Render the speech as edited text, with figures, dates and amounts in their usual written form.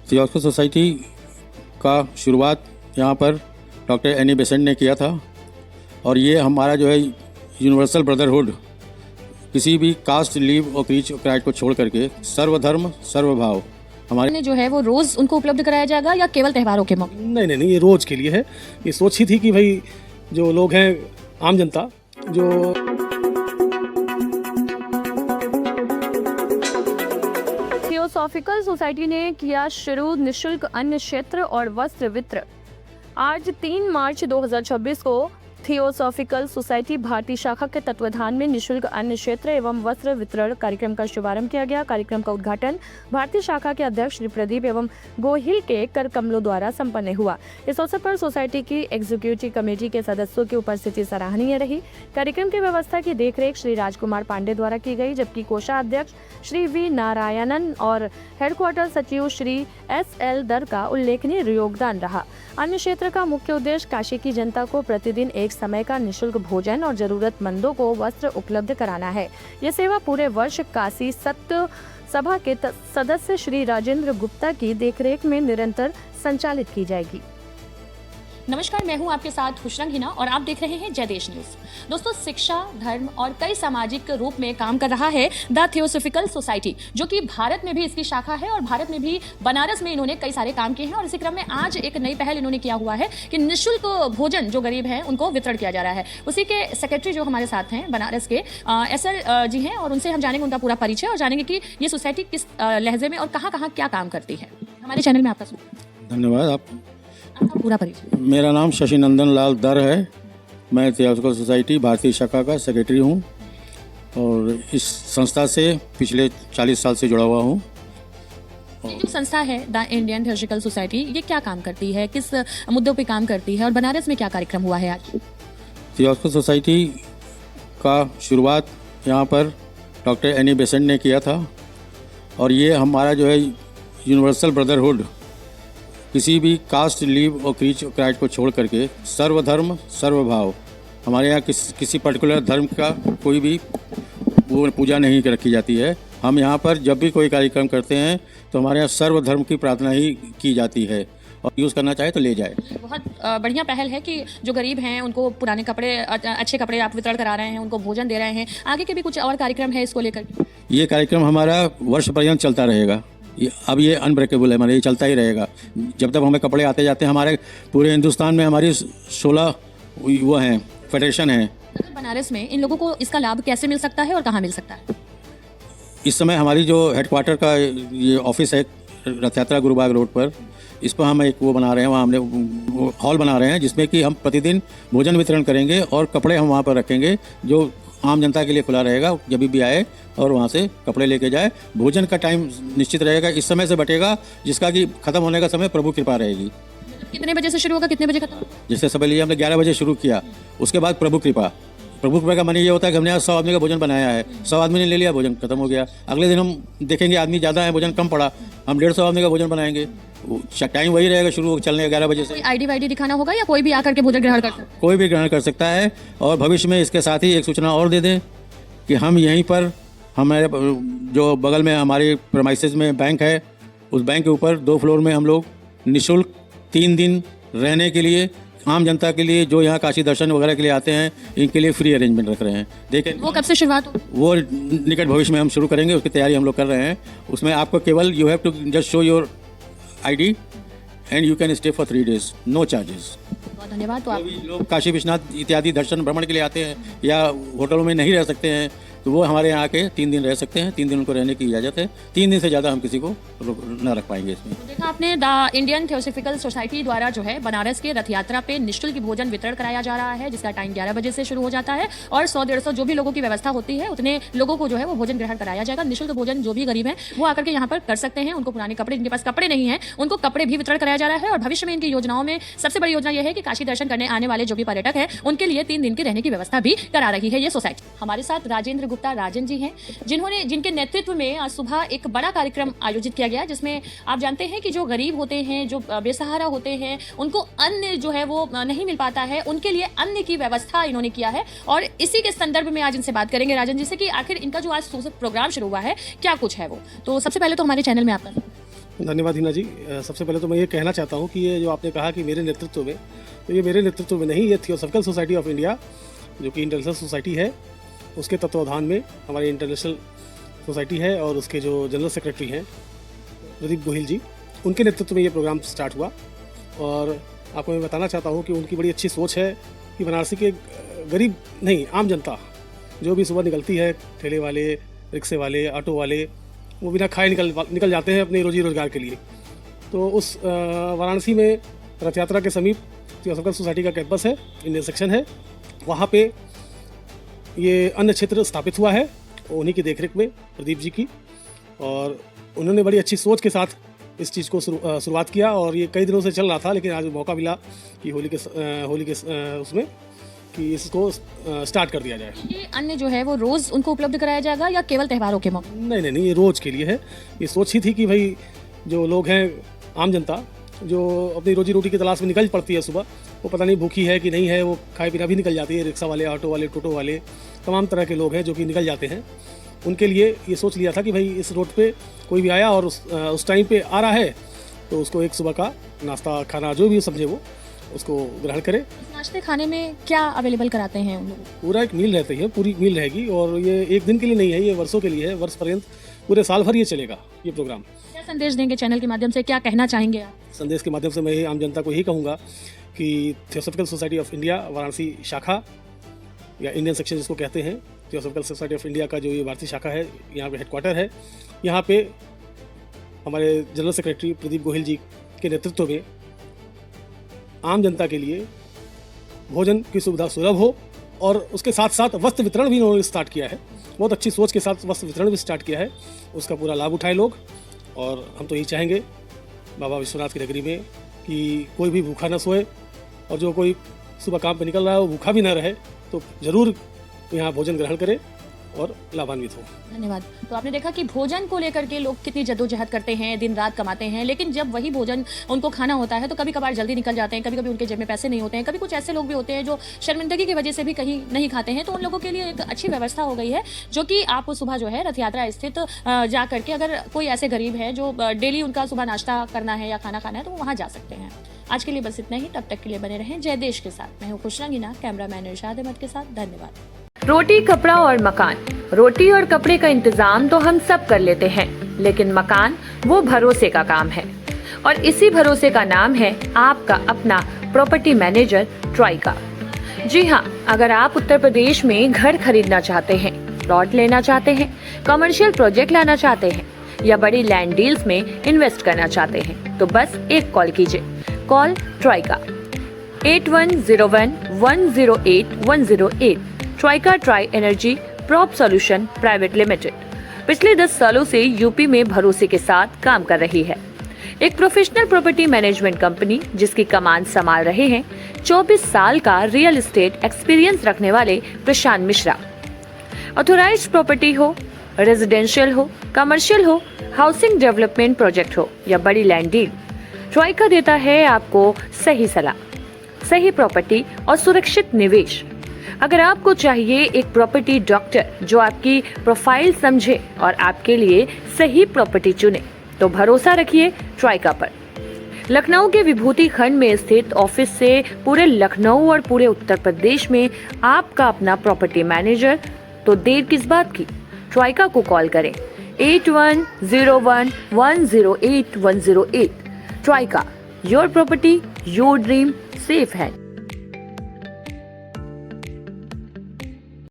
Theosophical society का शुरुआत यहाँ पर डॉक्टर एनी बेसेंट ने किया था और ये हमारा जो है यूनिवर्सल ब्रदरहुड, किसी भी कास्ट, लीव और क्रीज क्राइड को छोड़ करके सर्वधर्म सर्वभाव हमारे ने जो है वो रोज उनको उपलब्ध कराया जाएगा या केवल त्योहारों के मौके? नहीं, ये रोज के लिए है। ये सोच ही थी कि भाई जो लोग हैं, आम जनता जो थियोसॉफिकल सोसाइटी ने किया शुरू निशुल्क अन्न क्षेत्र और वस्त्र वितरण। आज 3 मार्च 2026 को थियोसॉफिकल सोसाइटी भारतीय शाखा के तत्वाधान में निशुल्क अन्न क्षेत्र एवं वस्त्र वितरण कार्यक्रम का शुभारंभ किया गया। कार्यक्रम का उद्घाटन भारतीय शाखा के अध्यक्ष श्री प्रदीप एवं गोहिल के कर कमलों द्वारा संपन्न हुआ। इस अवसर पर सोसाइटी की एग्जीक्यूटिव कमेटी के सदस्यों की उपस्थिति सराहनीय रही। कार्यक्रम की व्यवस्था की देखरेख श्री राजकुमार पांडे द्वारा की गई, जबकि कोषाध्यक्ष श्री वी नारायणन और हेडक्वार्टर सचिव श्री SL दर का उल्लेखनीय योगदान रहा। अन्न क्षेत्र का मुख्य उद्देश्य काशी की जनता को प्रतिदिन एक समय का निशुल्क भोजन और जरूरतमंदों को वस्त्र उपलब्ध कराना है। यह सेवा पूरे वर्ष काशी सत्य सभा के सदस्य श्री राजेंद्र गुप्ता की देखरेख में निरंतर संचालित की जाएगी। नमस्कार, मैं हूं आपके साथ खुशरंग हिना और आप देख रहे हैं जय देश न्यूज। दोस्तों, शिक्षा, धर्म और कई सामाजिक रूप में काम कर रहा है द थियोसॉफिकल सोसाइटी, जो कि भारत में भी इसकी शाखा है और भारत में भी बनारस में इन्होंने कई सारे काम किए हैं। और इसी क्रम में आज एक नई पहल इन्होंने किया हुआ है कि निःशुल्क भोजन जो गरीब हैं उनको वितरण किया जा रहा है। उसी के सेक्रेटरी जो हमारे साथ हैं बनारस के SL जी हैं और उनसे हम जानेंगे उनका पूरा परिचय और जानेंगे कि ये सोसाइटी किस लहजे में और कहाँ कहाँ क्या काम करती है। हमारे चैनल में आपका स्वागत। धन्यवाद। आपका पूरा परिचय। मेरा नाम शशि नंदन लाल दर है। मैं थियोसॉफिकल सोसाइटी भारतीय शाखा का सेक्रेटरी हूँ और इस संस्था से पिछले 40 साल से जुड़ा हुआ हूँ। ये जो संस्था है द इंडियन थियोसॉफिकल सोसाइटी, ये क्या काम करती है, किस मुद्दों पे काम करती है और बनारस में क्या कार्यक्रम हुआ है आज? थियोसॉफिकल सोसाइटी का शुरुआत यहाँ पर डॉक्टर एनी बेसेंट ने किया था और ये हमारा जो है यूनिवर्सल ब्रदरहुड, किसी भी कास्ट, लीव और क्रीज क्राइड को छोड़ करके सर्वधर्म सर्वभाव, हमारे यहाँ किसी पर्टिकुलर धर्म का कोई भी वो पूजा नहीं रखी जाती है। हम यहाँ पर जब भी कोई कार्यक्रम करते हैं तो हमारे यहाँ सर्वधर्म की प्रार्थना ही की जाती है और यूज़ करना चाहे तो ले जाए। बहुत बढ़िया पहल है कि जो गरीब हैं उनको पुराने कपड़े, अच्छे कपड़े आप वितरण करा रहे हैं, उनको भोजन दे रहे हैं। आगे के भी कुछ और कार्यक्रम है इसको लेकर? ये कार्यक्रम हमारा वर्ष पर्यंत चलता रहेगा। अब ये अनब्रेकेबल है, हमारे ये चलता ही रहेगा जब तक हमें कपड़े आते जाते हैं। हमारे पूरे हिंदुस्तान में हमारी 16 वो हैं, फेडरेशन है। बनारस में इन लोगों को इसका लाभ कैसे मिल सकता है और कहाँ मिल सकता है? इस समय हमारी जो हेडक्वार्टर का ये ऑफिस है रथ यात्रा गुरुबाग रोड पर, इस पर हम एक वो बना रहे हैं, वहाँ हमने हॉल बना रहे हैं जिसमें कि हम प्रतिदिन भोजन वितरण करेंगे और कपड़े हम वहाँ पर रखेंगे जो आम जनता के लिए खुला रहेगा। जब भी आए और वहाँ से कपड़े लेके जाए। भोजन का टाइम निश्चित रहेगा, इस समय से बटेगा जिसका कि खत्म होने का समय प्रभु कृपा रहेगी। कितने बजे से शुरू होगा, कितने बजे खत्म? जैसे सब लिए हमने 11 बजे शुरू किया, उसके बाद प्रभु कृपा का मानी ये होता है कि हमने आज 100 आदमी का भोजन बनाया है, 100 आदमी ने ले लिया, भोजन खत्म हो गया। अगले दिन हम देखेंगे आदमी ज़्यादा है, भोजन कम पड़ा, हम 150 आदमी का भोजन बनाएंगे। टाइम वही रहेगा शुरू चलने 11 बजे से। ID वाईडी दिखाना होगा या कोई भी आकर के भोजन ग्रहण कर सकता है? कोई भी ग्रहण कर सकता है। और भविष्य में इसके साथ ही एक सूचना और दे दें कि हम यहीं पर हमारे जो बगल में हमारे प्रेमाइसेस में बैंक है, उस बैंक के ऊपर 2 फ्लोर में हम लोग निःशुल्क 3 दिन रहने के लिए आम जनता के लिए जो यहाँ काशी दर्शन वगैरह के लिए आते हैं, इनके लिए फ्री अरेंजमेंट रख रहे हैं। देखें वो कब से शुरुआत हो? वो निकट भविष्य में हम शुरू करेंगे, उसकी तैयारी हम लोग कर रहे हैं। उसमें आपको केवल you have to just show your ID and you can stay for 3 days, no charges. बहुत धन्यवाद। तो आप लोग काशी विश्वनाथ इत्यादि दर्शन भ्रमण के लिए आते हैं या होटलों में नहीं रह सकते हैं तो वो हमारे यहाँ आके 3 दिन रह सकते हैं। 3 दिन उनको रहने की इजाज़त है। 3 दिन से ज़्यादा हम किसी को न रख पाएंगे इसमें। तो देखा आपने, द इंडियन थियोसॉफिकल सोसाइटी द्वारा जो है बनारस के रथ यात्रा पे निःशुल्क भोजन वितरण कराया जा रहा है, जिसका टाइम 11 बजे से शुरू हो जाता है और 100-150 जो भी लोगों की व्यवस्था होती है उतने लोगों को जो है वो भोजन ग्रहण कराया जाएगा। निःशुल्क भोजन जो भी गरीब है वो आकर के यहाँ पर कर सकते हैं। उनको पुराने कपड़े, जिनके पास कपड़े नहीं है उनको कपड़े भी वितरण कराया जा रहा है। और भविष्य में इनकी योजनाओं में सबसे बड़ी योजना यह है कि काशी दर्शन करने आने वाले जो भी पर्यटक हैं उनके लिए 3 दिन की रहने की व्यवस्था भी करा रही है ये सोसाइटी। हमारे साथ राजेंद्र गुप्ता राजन जी हैं, जिनके नेतृत्व में आज सुबह एक बड़ा कार्यक्रम आयोजित किया गया, जिसमें आप जानते हैं कि जो गरीब होते हैं, जो बेसहारा होते हैं, उनको अन्न जो है वो नहीं मिल पाता है, उनके लिए अन्न की व्यवस्था इन्होंने किया है। और इसी के संदर्भ में आज इनसे बात करेंगे राजन जी से कि आखिर इनका जो आज प्रोग्राम शुरू हुआ है क्या कुछ है वो। तो सबसे पहले तो हमारे चैनल में आपका धन्यवाद हिना जी। सबसे पहले तो मैं ये कहना चाहता हूँ कि ये जो आपने कहा कि मेरे नेतृत्व में, तो ये मेरे नेतृत्व में नहीं, ये थियोसॉफिकल सोसाइटी ऑफ इंडिया जो कि इंटरनेशनल सोसाइटी है उसके तत्वाधान में हमारी इंटरनेशनल सोसाइटी है और उसके जो जनरल सेक्रेटरी हैं प्रदीप गोहिल जी, उनके नेतृत्व में ये प्रोग्राम स्टार्ट हुआ। और आपको मैं बताना चाहता हूँ कि उनकी बड़ी अच्छी सोच है कि बनारसी के गरीब नहीं, आम जनता जो भी सुबह निकलती है, ठेले वाले, रिक्शे वाले, ऑटो वाले, वो बिना खाए निकल जाते हैं अपने रोजी रोजगार के लिए। तो उस वाराणसी में रथ यात्रा के समीप थियोसॉफिकल सोसाइटी का कैंपस है, इंडियन सेक्शन है, वहाँ पे ये अन्न क्षेत्र स्थापित हुआ है उन्हीं की देखरेख में, प्रदीप जी की। और उन्होंने बड़ी अच्छी सोच के साथ इस चीज़ को शुरुआत किया और ये कई दिनों से चल रहा था, लेकिन आज मौका मिला कि होली के उसमें कि इसको स्टार्ट कर दिया जाए। ये अन्न जो है वो रोज उनको उपलब्ध कराया जाएगा या केवल त्योहारों के मौके? नहीं, ये रोज के लिए है। ये सोच ही थी कि भाई जो लोग हैं, आम जनता जो अपनी रोजी रोटी की तलाश में निकल पड़ती है सुबह, वो पता नहीं भूखी है कि नहीं है, वो खाए पीना भी निकल जाती है। रिक्शा वाले, ऑटो वाले, टोटो वाले, तमाम तरह के लोग हैं जो कि निकल जाते हैं। उनके लिए ये सोच लिया था कि भाई इस रोड पे कोई भी आया और उस टाइम पे आ रहा है तो उसको एक सुबह का नाश्ता खाना जो भी समझे वो उसको ग्रहण करे। नाश्ते खाने में क्या अवेलेबल कराते हैं उन लोग? पूरा एक मील रहती है, पूरी मील रहेगी और ये एक दिन के लिए नहीं है, ये वर्षों के लिए है। वर्ष पर्यंत पूरे साल भर ये चलेगा ये प्रोग्राम। क्या संदेश देंगे चैनल के माध्यम से, क्या कहना चाहेंगे आप? संदेश के माध्यम से मैं आम जनता को यही कहूँगा कि theosophical society of India Varanasi शाखा या इंडियन सेक्शन जिसको कहते हैं, थियोसॉफिकल सोसाइटी ऑफ इंडिया का जो ये वाराणसी शाखा है, यहाँ पे हेडक्वार्टर है। यहाँ पे हमारे जनरल सेक्रेटरी प्रदीप गोहिल जी के नेतृत्व में आम जनता के लिए भोजन की सुविधा सुलभ हो और उसके साथ साथ वस्त्र वितरण भी उन्होंने स्टार्ट किया है। बहुत अच्छी सोच के साथ वस्त्र वितरण भी स्टार्ट किया है, उसका पूरा लाभ उठाए लोग। और हम तो यही चाहेंगे बाबा विश्वनाथ की नगरी में कि कोई भी भूखा न सोए और जो कोई सुबह काम पे निकल रहा है वो भूखा भी ना रहे, तो ज़रूर यहाँ भोजन ग्रहण करे और लाभान्वित हो। धन्यवाद। तो आपने देखा कि भोजन को लेकर के लोग कितनी जद्दोजहद करते हैं, दिन रात कमाते हैं, लेकिन जब वही भोजन उनको खाना होता है तो कभी कभार जल्दी निकल जाते हैं, कभी कभी उनके जेब में पैसे नहीं होते हैं, कभी कुछ ऐसे लोग भी होते हैं जो शर्मिंदगी की वजह से भी कहीं नहीं खाते हैं। तो उन लोगों के लिए एक अच्छी व्यवस्था हो गई है, जो कि आप सुबह जो है रथ यात्रा स्थित जा करके, अगर कोई ऐसे गरीब है जो डेली उनका सुबह नाश्ता करना है या खाना खाना है तो वो वहाँ जा सकते हैं। आज के लिए बस इतना ही। तब तक के लिए बने रहें जय देश के साथ। मैं हूँ खुश रंगीना, कैमरामैन इरशाद अहमद के साथ। धन्यवाद। रोटी, कपड़ा और मकान। रोटी और कपड़े का इंतजाम तो हम सब कर लेते हैं, लेकिन मकान वो भरोसे का काम है और इसी भरोसे का नाम है आपका अपना प्रॉपर्टी मैनेजर ट्राइका। जी हाँ, अगर आप उत्तर प्रदेश में घर खरीदना चाहते हैं, प्लॉट लेना चाहते हैं, कमर्शियल प्रोजेक्ट लाना चाहते हैं या बड़ी लैंड डील्स में इन्वेस्ट करना चाहते हैं तो बस एक कॉल कीजिए। Call Trika 8101108108। Trika try energy prop solution private limited पिछले 10 सालों से यूपी में भरोसे के साथ काम कर रही है। एक प्रोफेशनल प्रॉपर्टी मैनेजमेंट कंपनी जिसकी कमान संभाल रहे हैं 24 साल का रियल एस्टेट एक्सपीरियंस रखने वाले प्रशांत मिश्रा। ऑथोराइज्ड प्रॉपर्टी हो, रेजिडेंशियल हो, कमर्शियल हो, हाउसिंग डेवलपमेंट प्रोजेक्ट हो या बड़ी लैंड डील, ट्राइका देता है आपको सही सलाह, सही प्रॉपर्टी और सुरक्षित निवेश। अगर आपको चाहिए एक प्रॉपर्टी डॉक्टर जो आपकी प्रोफाइल समझे और आपके लिए सही प्रॉपर्टी चुने, तो भरोसा रखिए ट्राइका पर। लखनऊ के विभूति खंड में स्थित ऑफिस से पूरे लखनऊ और पूरे उत्तर प्रदेश में आपका अपना प्रॉपर्टी मैनेजर, तो देर किस बात की, ट्राइका को कॉल करें 8101108108। Trika, your property your dream safe है।